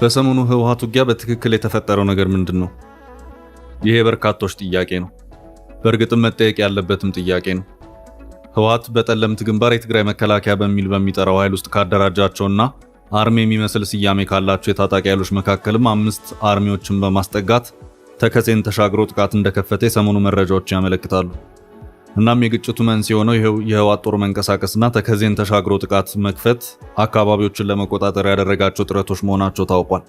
በሰሞኑ ህወሓት ውጊያ በትክክል የተፈጠረው ነገር ምንድነው? ይሄ በርካቶች ጥያቄ ነው። በእርግጥም መጠየቅ ያለበትም ጥያቄ ነው። ህወሓት በጠለምት ግንባር የትግራይ መከላከያ በሚል በሚጠራው ኃይል ውስጥ ካደራጃቸውና አርሚ የሚመስል ስያሜ ካላቸው የታጣቂ ኃይሎች መካከልም 5 አርሚዎችን በማስጠጋት ተከዜን ተሻግሮ ጥቃት እንደከፈተ የሰሞኑ መረጃዎች ያመለክታሉ። እናም የግጭቱ መንስኤ ሆነው የህወሓት ጦር መንቀሳቀስና ተከዜን ተሻግሮ ጥቃት መክፈት አካባቢዎችን ለመቆጣጠር ያደረጋቸው ጥረቶች መሆናቸው ታውቋል።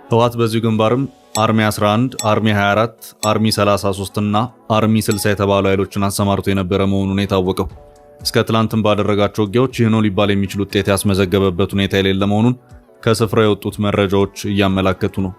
ህወሓት በዚሁ ግንባርም አርሚ 11፣ አርሚ 24፣ አርሚ 33 እና አርሚ 60 የተባሉ ኃይሎችን አሰማርቶ የነበረ መሆኑን የታወቀው እስከ ትላንትም ባደረጋቸው ውጊያዎች ይህ ነው ሊባል የሚችል ውጤት ያስመዘገበበት ሁኔታ የሌለ መሆኑን ከስፍራው የወጡት መረጃዎች እያመላከቱ ነው።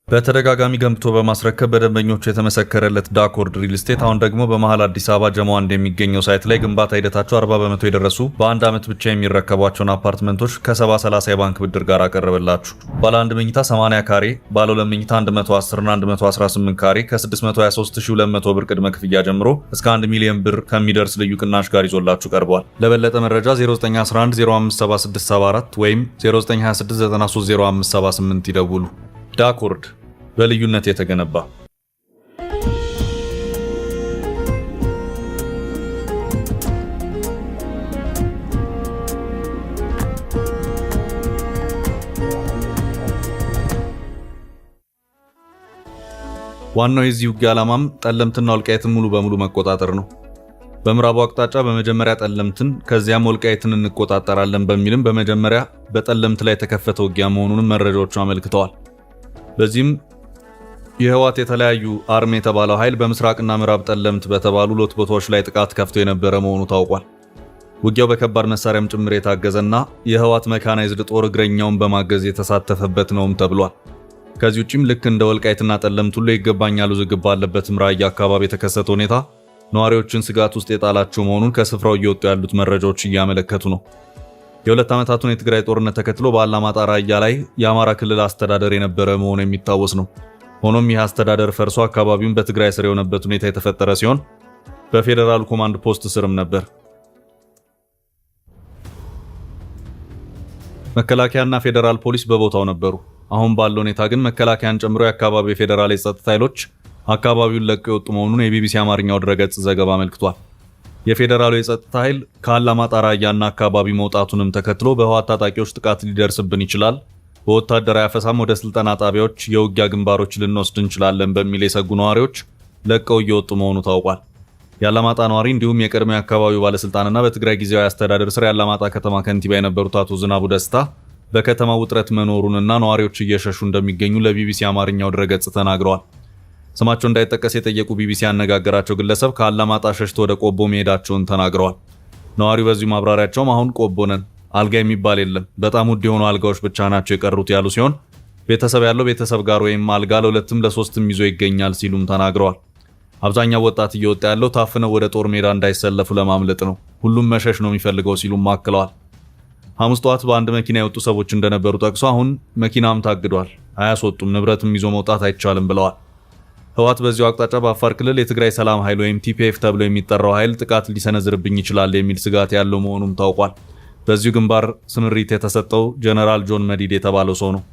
በተደጋጋሚ ገንብቶ በማስረከብ በደንበኞቹ የተመሰከረለት ዳኮርድ ሪል ስቴት አሁን ደግሞ በመሃል አዲስ አበባ ጀሞ አንድ የሚገኘው ሳይት ላይ ግንባታ ሂደታቸው 40% የደረሱ በአንድ ዓመት ብቻ የሚረከቧቸውን አፓርትመንቶች ከ70/30 የባንክ ብድር ጋር አቀረበላችሁ። ባለ 1 መኝታ 80 ካሬ፣ ባለ 2 መኝታ 110 እና 118 ካሬ ከ623200 ብር ቅድመ ክፍያ ጀምሮ እስከ 1 ሚሊዮን ብር ከሚደርስ ልዩ ቅናሽ ጋር ይዞላችሁ ቀርቧል። ለበለጠ መረጃ 0911057674 ወይም 0926930578 ይደውሉ። ዳኮርድ በልዩነት የተገነባ ዋናው የዚህ ውጊያ ዓላማም ጠለምትና ወልቃይትን ሙሉ በሙሉ መቆጣጠር ነው። በምዕራቡ አቅጣጫ በመጀመሪያ ጠለምትን ከዚያም ወልቃይትን እንቆጣጠራለን በሚልም በመጀመሪያ በጠለምት ላይ የተከፈተ ውጊያ መሆኑንም መረጃዎቹ አመልክተዋል። በዚህም የህወሓት የተለያዩ አርሚ የተባለው ኃይል በምስራቅና ምዕራብ ጠለምት በተባሉ ሁለት ቦታዎች ላይ ጥቃት ከፍቶ የነበረ መሆኑ ታውቋል። ውጊያው በከባድ መሳሪያም ጭምር የታገዘና የህወሓት መካናይዝድ ጦር እግረኛውን በማገዝ የተሳተፈበት ነውም ተብሏል። ከዚህ ውጪም ልክ እንደ ወልቃይትና ጠለምት ሁሉ ይገባኛል ውዝግብ ባለበትም ራያ አካባቢ የተከሰተ ሁኔታ ነዋሪዎችን ስጋት ውስጥ የጣላቸው መሆኑን ከስፍራው እየወጡ ያሉት መረጃዎች እያመለከቱ ነው። የ2 ዓመታቱን የትግራይ ጦርነት ተከትሎ በአላማጣ ራያ ላይ የአማራ ክልል አስተዳደር የነበረ መሆኑ የሚታወስ ነው። ሆኖም ይህ አስተዳደር ፈርሶ አካባቢውን በትግራይ ስር የሆነበት ሁኔታ የተፈጠረ ሲሆን በፌደራል ኮማንድ ፖስት ስርም ነበር። መከላከያና ፌደራል ፖሊስ በቦታው ነበሩ። አሁን ባለው ሁኔታ ግን መከላከያን ጨምሮ የአካባቢው የፌደራል የጸጥታ ኃይሎች አካባቢውን ለቀው የወጡ መሆኑን የቢቢሲ አማርኛው ድረገጽ ዘገባ አመልክቷል። የፌደራሉ የጸጥታ ኃይል ከአላማጣ ራያና አካባቢ መውጣቱንም ተከትሎ በህወሓት ታጣቂዎች ጥቃት ሊደርስብን ይችላል፣ በወታደራዊ አፈሳም ወደ ስልጠና ጣቢያዎች፣ የውጊያ ግንባሮች ልንወስድ እንችላለን በሚል የሰጉ ነዋሪዎች ለቀው እየወጡ መሆኑ ታውቋል። የአላማጣ ነዋሪ እንዲሁም የቀድሞ የአካባቢው ባለስልጣንና በትግራይ ጊዜያዊ አስተዳደር ስር የአላማጣ ከተማ ከንቲባ የነበሩት አቶ ዝናቡ ደስታ በከተማው ውጥረት መኖሩንና ነዋሪዎች እየሸሹ እንደሚገኙ ለቢቢሲ አማርኛው ድረገጽ ተናግረዋል። ስማቸው እንዳይጠቀስ የጠየቁ ቢቢሲ ያነጋገራቸው ግለሰብ ከአላማጣ ሸሽቶ ወደ ቆቦ መሄዳቸውን ተናግረዋል። ነዋሪው በዚሁ ማብራሪያቸውም አሁን ቆቦ ነን፣ አልጋ የሚባል የለም፣ በጣም ውድ የሆኑ አልጋዎች ብቻ ናቸው የቀሩት ያሉ ሲሆን ቤተሰብ ያለው ቤተሰብ ጋር ወይም አልጋ ለ2ም ለ3ም ይዞ ይገኛል ሲሉም ተናግረዋል። አብዛኛው ወጣት እየወጣ ያለው ታፍነው ወደ ጦር ሜዳ እንዳይሰለፉ ለማምለጥ ነው፣ ሁሉም መሸሽ ነው የሚፈልገው ሲሉም አክለዋል። ሐሙስ ጠዋት በአንድ መኪና የወጡ ሰዎች እንደነበሩ ጠቅሶ አሁን መኪናም ታግዷል፣ አያስወጡም፣ ንብረትም ይዞ መውጣት አይቻልም ብለዋል። ህወሓት በዚሁ አቅጣጫ በአፋር ክልል የትግራይ ሰላም ኃይል ወይም ቲፒኤፍ ተብሎ የሚጠራው ኃይል ጥቃት ሊሰነዝርብኝ ይችላል የሚል ስጋት ያለው መሆኑም ታውቋል። በዚሁ ግንባር ስምሪት የተሰጠው ጀነራል ጆን መዲድ የተባለው ሰው ነው።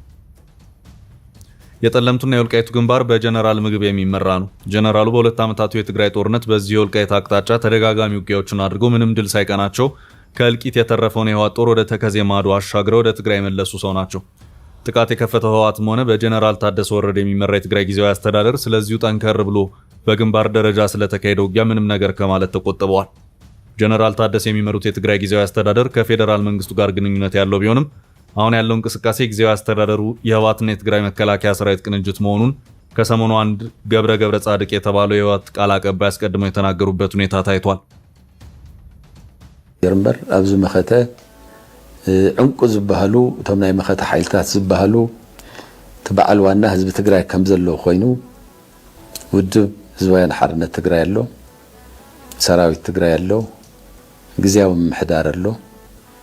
የጠለምቱና የወልቃይቱ ግንባር በጀነራል ምግብ የሚመራ ነው። ጀነራሉ በ2 ዓመታቱ የትግራይ ጦርነት በዚህ የወልቃይት አቅጣጫ ተደጋጋሚ ውጊያዎችን አድርገው ምንም ድል ሳይቀናቸው ከእልቂት የተረፈውን የህወሓት ጦር ወደ ተከዜ ማዶ አሻግረው ወደ ትግራይ የመለሱ ሰው ናቸው። ጥቃት የከፈተው ህወሓትም ሆነ በጀነራል ታደሰ ወረደ የሚመራ የትግራይ ጊዜያዊ አስተዳደር ስለዚሁ ጠንከር ብሎ በግንባር ደረጃ ስለተካሄደው ውጊያ ምንም ነገር ከማለት ተቆጥበዋል። ጀነራል ታደሰ የሚመሩት የትግራይ ጊዜያዊ አስተዳደር ከፌደራል መንግስቱ ጋር ግንኙነት ያለው ቢሆንም አሁን ያለው እንቅስቃሴ ጊዜያዊ አስተዳደሩ የህወሓትና የትግራይ መከላከያ ሰራዊት ቅንጅት መሆኑን ከሰሞኑ አንድ ገብረ ጻድቅ የተባለው የህወሓት ቃል አቀባይ አስቀድመው የተናገሩበት ሁኔታ ታይቷል። የርምበር አብዙ መኸተ ዕንቁ ዝበሃሉ እቶም ናይ መኸተ ሓይልታት ዝበሃሉ ትበዓል ዋና ህዝቢ ትግራይ ከም ዘለዎ ኮይኑ ውድብ ህዝባዊ ሓርነት ትግራይ ኣሎ፣ ሰራዊት ትግራይ ኣሎ፣ ግዚያዊ ምምሕዳር ኣሎ፣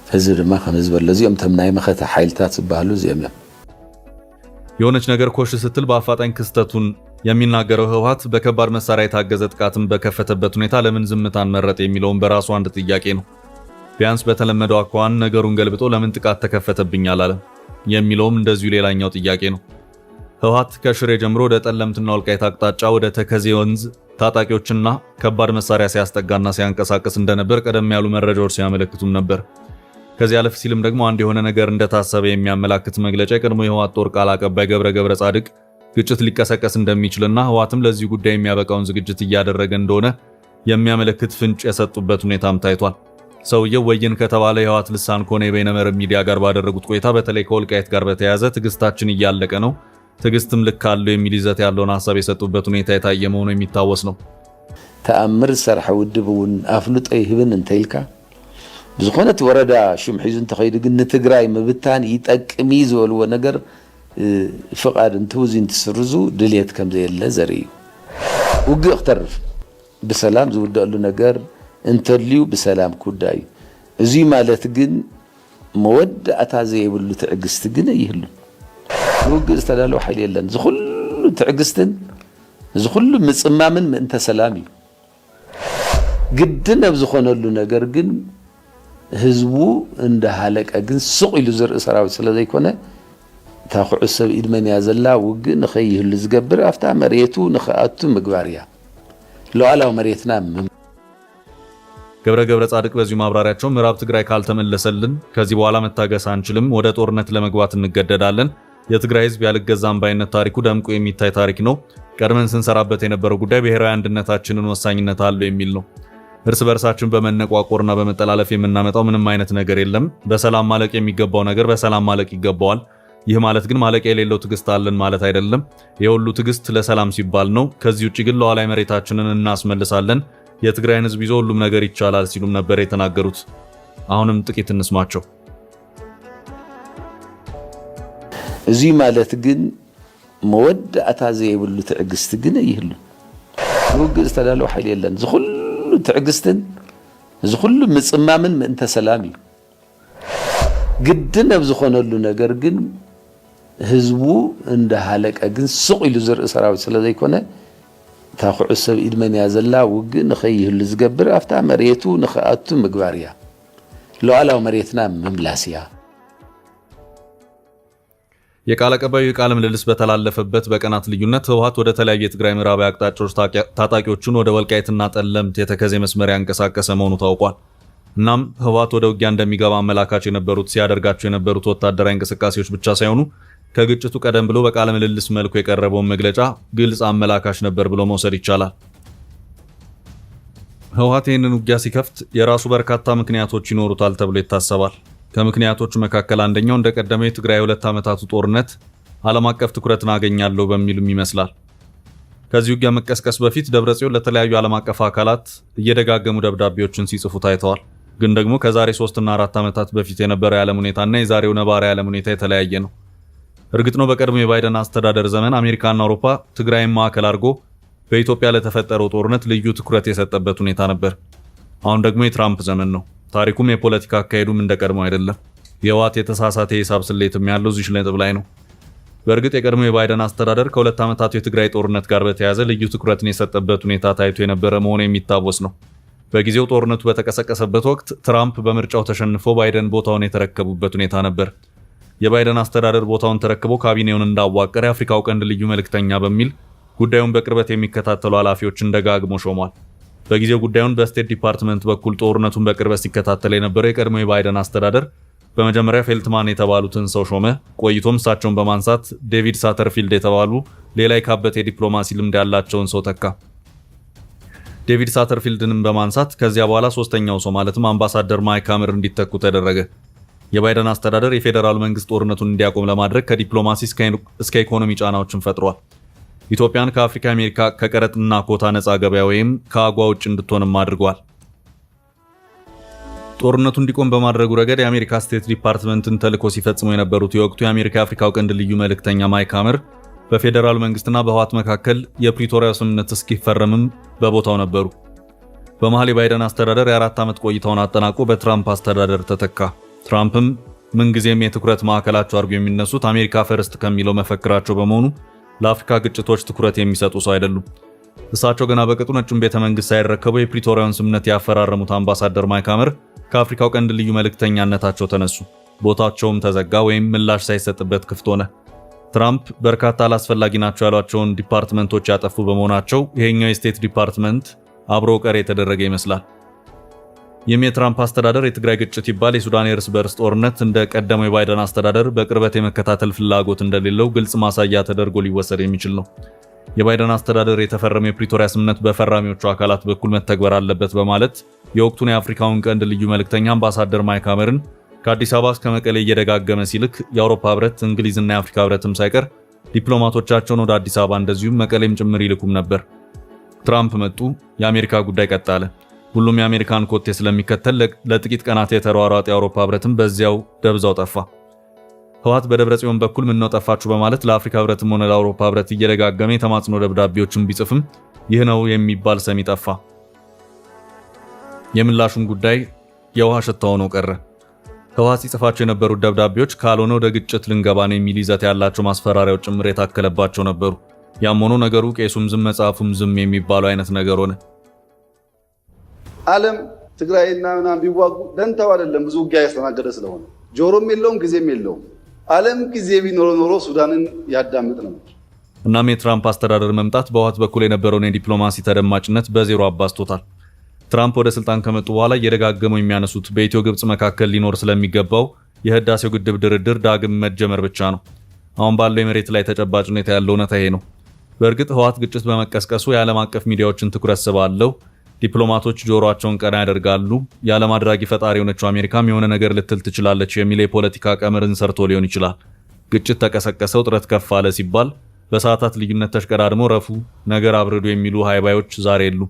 ህዝቢ ድማ ከም ህዝቢ ኣሎ። እዚኦም እቶም ናይ መኸተ ሓይልታት ዝበሃሉ እዚኦም እዮም። የሆነች ነገር ኮሽ ስትል በአፋጣኝ ክስተቱን የሚናገረው ህወሓት በከባድ መሳሪያ የታገዘ ጥቃትን በከፈተበት ሁኔታ ለምን ዝምታን መረጠ የሚለውን በራሱ አንድ ጥያቄ ነው። ቢያንስ በተለመደው አኳኋን ነገሩን ገልብጦ ለምን ጥቃት ተከፈተብኝ አላለም የሚለውም እንደዚሁ ሌላኛው ጥያቄ ነው። ህወሓት ከሽሬ ጀምሮ ወደ ጠለምትና ወልቃይት አቅጣጫ ወደ ተከዜ ወንዝ ታጣቂዎችና ከባድ መሳሪያ ሲያስጠጋና ሲያንቀሳቅስ እንደነበር ቀደም ያሉ መረጃዎች ሲያመለክቱም ነበር። ከዚህ አለፍ ሲልም ደግሞ አንድ የሆነ ነገር እንደታሰበ የሚያመላክት መግለጫ የቀድሞ የህወሓት ጦር ቃል አቀባይ ገብረ ጻድቅ ግጭት ሊቀሰቀስ እንደሚችልና ህወሓትም ለዚህ ጉዳይ የሚያበቃውን ዝግጅት እያደረገ እንደሆነ የሚያመለክት ፍንጭ የሰጡበት ሁኔታም ታይቷል። ሰውየው ወይን ከተባለ የህወሓት ልሳን ከሆነ የበይነመረብ ሚዲያ ጋር ባደረጉት ቆይታ በተለይ ከወልቃይት ጋር በተያያዘ ትግስታችን እያለቀ ነው፣ ትግስትም ልክ አለው የሚል ይዘት ያለውን ሐሳብ የሰጡበት ሁኔታ የታየ መሆኑ የሚታወስ ነው። ተአምር ሰርሐ ውድብውን አፍልጦ ይህብን እንተይልካ ብዝኾነት ወረዳ ሽም ሒዙ እንተኸይዱ ግን ንትግራይ ምብታን ይጠቅሚ ዝበልዎ ነገር ፍቃድ እንትውዚ እንትስርዙ ድልየት ከም ዘየለ ዘርኢ ውግእ ክተርፍ ብሰላም ዝውደሉ ነገር እንተልዩ ብሰላም ኩዳዩ እዚ ማለት ግን መወዳእታ ዘይብሉ ትዕግስት ግን ይህሉ ውግእ ዝተዳለው ሓይል የለን ዝኹሉ ትዕግስትን ዝኹሉ ምጽማምን ምእንተ ሰላም እዩ ግድን ኣብ ዝኾነሉ ነገር ግን ህዝቡ እንደ ሃለቀ ግን ሱቅ ኢሉ ዝርኢ ሰራዊት ስለ ዘይኮነ ታኹዑ ሰብ ኢድመን ያዘላ ውግእ ንኸይህሉ ዝገብር ኣፍታ መሬቱ ንኸኣቱ ምግባር እያ ሉዓላዊ መሬትና ገብረ ጻድቅ በዚሁ ማብራሪያቸው ምዕራብ ትግራይ ካልተመለሰልን ከዚህ በኋላ መታገስ አንችልም፣ ወደ ጦርነት ለመግባት እንገደዳለን፣ የትግራይ ህዝብ ያልገዛም ባይነት ታሪኩ ደምቆ የሚታይ ታሪክ ነው፣ ቀድመን ስንሰራበት የነበረው ጉዳይ ብሔራዊ አንድነታችንን ወሳኝነት አለው የሚል ነው። እርስ በርሳችን በመነቋቆርና በመጠላለፍ የምናመጣው ምንም አይነት ነገር የለም። በሰላም ማለቅ የሚገባው ነገር በሰላም ማለቅ ይገባዋል። ይህ ማለት ግን ማለቅ የሌለው ትግስት አለን ማለት አይደለም። የሁሉ ትግስት ለሰላም ሲባል ነው። ከዚህ ውጪ ግን ሉዓላዊ መሬታችንን እናስመልሳለን፣ የትግራይን ህዝብ ይዞ ሁሉም ነገር ይቻላል ሲሉም ነበር የተናገሩት። አሁንም ጥቂት እንስማቸው። እዚ ማለት ግን መወዳእታ ዘይብሉ ትዕግስት ግን ይህሉ ውግእ ዝተዳለው ሓይል የለን ዝኹሉ ትዕግስትን ዝኹሉ ምጽማምን ምእንተ ሰላም እዩ ግድን ኣብ ዝኾነሉ ነገር ግን ህዝቡ እንደ ሃለቀ ግን ሱቅ ኢሉ ዝርኢ ሰራዊት ስለ ዘይኮነ ታኹዑ ሰብ ኢድመን ያዘላ ውግእ ንኸይህሉ ዝገብር ኣፍታ መሬቱ ንኸኣቱ ምግባር እያ ሉዓላዊ መሬትና ምምላስ እያ። የቃል አቀባዩ የቃል ምልልስ በተላለፈበት በቀናት ልዩነት ህወሓት ወደ ተለያዩ የትግራይ ምዕራባዊ አቅጣጫዎች ታጣቂዎቹን ወደ ወልቃይትና ጠለምት የተከዜ መስመር ያንቀሳቀሰ መሆኑ ታውቋል። እናም ህወሓት ወደ ውጊያ እንደሚገባ አመላካች የነበሩት ሲያደርጋቸው የነበሩት ወታደራዊ እንቅስቃሴዎች ብቻ ሳይሆኑ ከግጭቱ ቀደም ብሎ በቃለ ምልልስ መልኩ የቀረበውን መግለጫ ግልጽ አመላካች ነበር ብሎ መውሰድ ይቻላል። ህወሓት ይህንን ውጊያ ሲከፍት የራሱ በርካታ ምክንያቶች ይኖሩታል ተብሎ ይታሰባል። ከምክንያቶቹ መካከል አንደኛው እንደቀደመው የትግራይ 2 ዓመታቱ ጦርነት ዓለም አቀፍ ትኩረትን አገኛለሁ በሚልም ይመስላል። ከዚህ ውጊያ መቀስቀስ በፊት ደብረጽዮን ለተለያዩ ዓለም አቀፍ አካላት እየደጋገሙ ደብዳቤዎችን ሲጽፉ ታይተዋል። ግን ደግሞ ከዛሬ 3 እና 4 ዓመታት በፊት የነበረው የዓለም ሁኔታና የዛሬው ነባራዊ የዓለም ሁኔታ የተለያየ ነው። እርግጥ ነው በቀድሞ የባይደን አስተዳደር ዘመን አሜሪካና አውሮፓ ትግራይን ማዕከል አድርጎ በኢትዮጵያ ለተፈጠረው ጦርነት ልዩ ትኩረት የሰጠበት ሁኔታ ነበር። አሁን ደግሞ የትራምፕ ዘመን ነው። ታሪኩም የፖለቲካ አካሄዱም እንደቀድሞ አይደለም። የህወሓት የተሳሳተ የሂሳብ ስሌትም ያለው እዚህ ነጥብ ላይ ነው። በእርግጥ የቀድሞ የባይደን አስተዳደር ከ2 ዓመታቱ የትግራይ ጦርነት ጋር በተያያዘ ልዩ ትኩረትን የሰጠበት ሁኔታ ታይቶ የነበረ መሆኑ የሚታወስ ነው። በጊዜው ጦርነቱ በተቀሰቀሰበት ወቅት ትራምፕ በምርጫው ተሸንፎ ባይደን ቦታውን የተረከቡበት ሁኔታ ነበር። የባይደን አስተዳደር ቦታውን ተረክቦ ካቢኔውን እንዳዋቀረ የአፍሪካው ቀንድ ልዩ መልእክተኛ በሚል ጉዳዩን በቅርበት የሚከታተሉ ኃላፊዎችን ደጋግሞ ሾሟል። በጊዜው ጉዳዩን በስቴት ዲፓርትመንት በኩል ጦርነቱን በቅርበት ሲከታተል የነበረው የቀድሞ የባይደን አስተዳደር በመጀመሪያ ፌልትማን የተባሉትን ሰው ሾመ። ቆይቶም እሳቸውን በማንሳት ዴቪድ ሳተርፊልድ የተባሉ ሌላ የካበተ የዲፕሎማሲ ልምድ ያላቸውን ሰው ተካ። ዴቪድ ሳተርፊልድንም በማንሳት ከዚያ በኋላ ሶስተኛው ሰው ማለትም አምባሳደር ማይክ ሀመር እንዲተኩ ተደረገ። የባይደን አስተዳደር የፌዴራል መንግስት ጦርነቱን እንዲያቆም ለማድረግ ከዲፕሎማሲ እስከ ኢኮኖሚ ጫናዎችን ፈጥሯል። ኢትዮጵያን ከአፍሪካ አሜሪካ ከቀረጥና ኮታ ነፃ ገበያ ወይም ከአጓ ውጭ እንድትሆንም አድርጓል። ጦርነቱ እንዲቆም በማድረጉ ረገድ የአሜሪካ ስቴት ዲፓርትመንትን ተልዕኮ ሲፈጽሙ የነበሩት የወቅቱ የአሜሪካ የአፍሪካው ቀንድ ልዩ መልእክተኛ ማይክ ሀመር በፌዴራል መንግስትና በህወሓት መካከል የፕሪቶሪያው ስምምነት እስኪፈረምም በቦታው ነበሩ። በመሃል የባይደን አስተዳደር የ4 ዓመት ቆይታውን አጠናቆ በትራምፕ አስተዳደር ተተካ። ትራምፕም ምንጊዜም የትኩረት ማዕከላቸው አድርጎ የሚነሱት አሜሪካ ፈርስት ከሚለው መፈክራቸው በመሆኑ ለአፍሪካ ግጭቶች ትኩረት የሚሰጡ ሰው አይደሉም። እሳቸው ገና በቅጡ ነጩን ቤተ መንግስት ሳይረከቡ የፕሪቶሪያውን ስምምነት ያፈራረሙት አምባሳደር ማይክ ሀመር ከአፍሪካው ቀንድ ልዩ መልእክተኛነታቸው ተነሱ። ቦታቸውም ተዘጋ ወይም ምላሽ ሳይሰጥበት ክፍት ሆነ። ትራምፕ በርካታ አላስፈላጊ ናቸው ያሏቸውን ዲፓርትመንቶች ያጠፉ በመሆናቸው ይሄኛው የስቴት ዲፓርትመንት አብሮ ቀር የተደረገ ይመስላል። ይህም የትራምፕ አስተዳደር የትግራይ ግጭት ይባል የሱዳን የእርስ በርስ ጦርነት እንደ ቀደመው የባይደን አስተዳደር በቅርበት የመከታተል ፍላጎት እንደሌለው ግልጽ ማሳያ ተደርጎ ሊወሰድ የሚችል ነው። የባይደን አስተዳደር የተፈረመው የፕሪቶሪያ ስምምነት በፈራሚዎቹ አካላት በኩል መተግበር አለበት በማለት የወቅቱን የአፍሪካውን ቀንድ ልዩ መልእክተኛ አምባሳደር ማይክ ሐመርን ከአዲስ አበባ እስከ መቀሌ እየደጋገመ ሲልክ የአውሮፓ ህብረት፣ እንግሊዝና የአፍሪካ ህብረትም ሳይቀር ዲፕሎማቶቻቸውን ወደ አዲስ አበባ እንደዚሁም መቀሌም ጭምር ይልኩም ነበር። ትራምፕ መጡ፣ የአሜሪካ ጉዳይ ቀጠለ። ሁሉም የአሜሪካን ኮቴ ስለሚከተል ለጥቂት ቀናት የተሯሯጠ የአውሮፓ ህብረትም በዚያው ደብዛው ጠፋ። ህወሓት በደብረጽዮን በኩል ምነው ጠፋችሁ በማለት ለአፍሪካ ህብረትም ሆነ ለአውሮፓ ህብረት እየደጋገመ የተማጽኖ ደብዳቤዎችን ቢጽፍም ይህ ነው የሚባል ሰሚ ጠፋ። የምላሹን ጉዳይ የውሃ ሽታ ሆኖ ቀረ። ህወሓት ሲጽፋቸው የነበሩት ደብዳቤዎች ካልሆነ ወደ ግጭት ልንገባ ነው የሚል ይዘት ያላቸው ማስፈራሪያዎች ጭምር የታከለባቸው ነበሩ። ያም ሆኖ ነገሩ ቄሱም ዝም መጽሐፉም ዝም የሚባለው አይነት ነገር ሆነ። ዓለም ትግራይና ምናምን ቢዋጉ ደንታው አይደለም፣ ብዙ ውጊያ ያስተናገደ ስለሆነ ጆሮም የለውም ጊዜም የለውም። ዓለም ጊዜ ቢኖረው ኖሮ ሱዳንን ያዳምጥ ነበር። እናም የትራምፕ አስተዳደር መምጣት በህወሓት በኩል የነበረውን የዲፕሎማሲ ተደማጭነት በዜሮ አባዝቶታል። ትራምፕ ወደ ስልጣን ከመጡ በኋላ እየደጋገመው የሚያነሱት በኢትዮ ግብጽ መካከል ሊኖር ስለሚገባው የህዳሴው ግድብ ድርድር ዳግም መጀመር ብቻ ነው። አሁን ባለው የመሬት ላይ ተጨባጭ ሁኔታ ያለው እውነታ ይሄ ነው። በእርግጥ ህወሓት ግጭት በመቀስቀሱ የዓለም አቀፍ ሚዲያዎችን ትኩረት ስባለው፣ ዲፕሎማቶች ጆሮአቸውን ቀና ያደርጋሉ፣ የዓለም አድራጊ ፈጣሪ የሆነችው አሜሪካም የሆነ ነገር ልትል ትችላለች የሚል የፖለቲካ ቀመርን ሰርቶ ሊሆን ይችላል። ግጭት ተቀሰቀሰ፣ ውጥረት ከፍ አለ ሲባል በሰዓታት ልዩነት ተሽቀዳድሞ ረፉ፣ ነገር አብረዱ የሚሉ ሃይባዮች ዛሬ የሉ።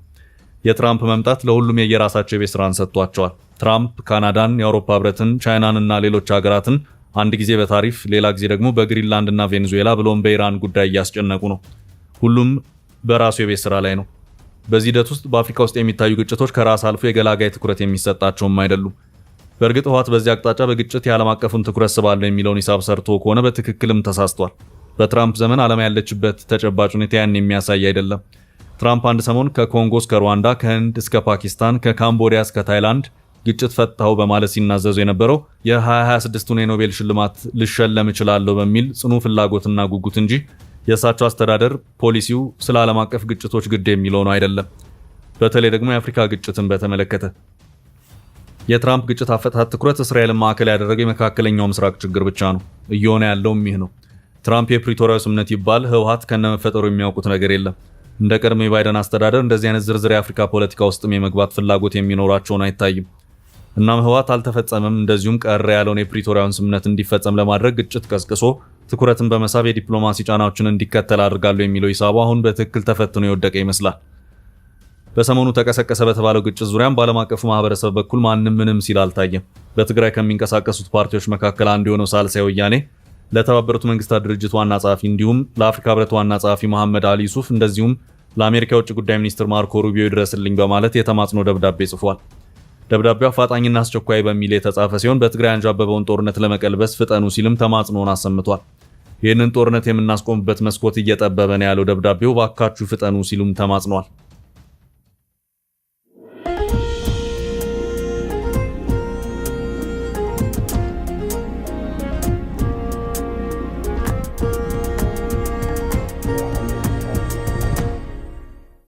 የትራምፕ መምጣት ለሁሉም የየራሳቸው የቤት ስራን ሰጥቷቸዋል። ትራምፕ ካናዳን፣ የአውሮፓ ህብረትን፣ ቻይናን እና ሌሎች ሀገራትን አንድ ጊዜ በታሪፍ ሌላ ጊዜ ደግሞ በግሪንላንድ እና ቬኔዙዌላ ብሎም በኢራን ጉዳይ እያስጨነቁ ነው። ሁሉም በራሱ የቤት ስራ ላይ ነው። በዚህ ሂደት ውስጥ በአፍሪካ ውስጥ የሚታዩ ግጭቶች ከራስ አልፎ የገላጋይ ትኩረት የሚሰጣቸውም አይደሉም። በእርግጥ ህወሓት በዚህ አቅጣጫ በግጭት የዓለም አቀፉን ትኩረት ስባለው የሚለውን ሂሳብ ሰርቶ ከሆነ በትክክልም ተሳስቷል። በትራምፕ ዘመን ዓለም ያለችበት ተጨባጭ ሁኔታ ያን የሚያሳይ አይደለም። ትራምፕ አንድ ሰሞን ከኮንጎ እስከ ሩዋንዳ፣ ከህንድ እስከ ፓኪስታን፣ ከካምቦዲያ እስከ ታይላንድ ግጭት ፈታው በማለት ሲናዘዙ የነበረው የ2026ቱን የኖቤል ሽልማት ልሸለም እችላለሁ በሚል ጽኑ ፍላጎትና ጉጉት እንጂ የእሳቸው አስተዳደር ፖሊሲው ስለ ዓለም አቀፍ ግጭቶች ግድ የሚለው ነው አይደለም። በተለይ ደግሞ የአፍሪካ ግጭትን በተመለከተ የትራምፕ ግጭት አፈታት ትኩረት እስራኤልን ማዕከል ያደረገ የመካከለኛው ምስራቅ ችግር ብቻ ነው። እየሆነ ያለውም ይህ ነው። ትራምፕ የፕሪቶሪያው ስምምነት ይባል ህወሓት ከነመፈጠሩ የሚያውቁት ነገር የለም። እንደ ቀድሞ የባይደን አስተዳደር እንደዚህ አይነት ዝርዝር የአፍሪካ ፖለቲካ ውስጥም የመግባት ፍላጎት የሚኖራቸውን አይታይም። እናም ህወሓት አልተፈጸመም፣ እንደዚሁም ቀረ ያለውን የፕሪቶሪያውን ስምምነት እንዲፈጸም ለማድረግ ግጭት ቀስቅሶ ትኩረትን በመሳብ የዲፕሎማሲ ጫናዎችን እንዲከተል አድርጋለሁ የሚለው ሂሳቡ አሁን በትክክል ተፈትኖ የወደቀ ይመስላል። በሰሞኑ ተቀሰቀሰ በተባለው ግጭት ዙሪያም በዓለም አቀፉ ማህበረሰብ በኩል ማንም ምንም ሲል አልታየም። በትግራይ ከሚንቀሳቀሱት ፓርቲዎች መካከል አንዱ የሆነው ሳልሳይ ወያኔ ለተባበሩት መንግስታት ድርጅት ዋና ጸሐፊ እንዲሁም ለአፍሪካ ህብረት ዋና ጸሐፊ መሐመድ አሊ ዩሱፍ እንደዚሁም ለአሜሪካ የውጭ ጉዳይ ሚኒስትር ማርኮ ሩቢዮ ይድረስልኝ በማለት የተማጽኖ ደብዳቤ ጽፏል። ደብዳቤው አፋጣኝና አስቸኳይ በሚል የተጻፈ ሲሆን በትግራይ አንዣበበውን ጦርነት ለመቀልበስ ፍጠኑ ሲልም ተማጽኖን አሰምቷል። ይህንን ጦርነት የምናስቆምበት መስኮት እየጠበበ ነው ያለው ደብዳቤው ባካችሁ ፍጠኑ ሲሉም ተማጽኗል።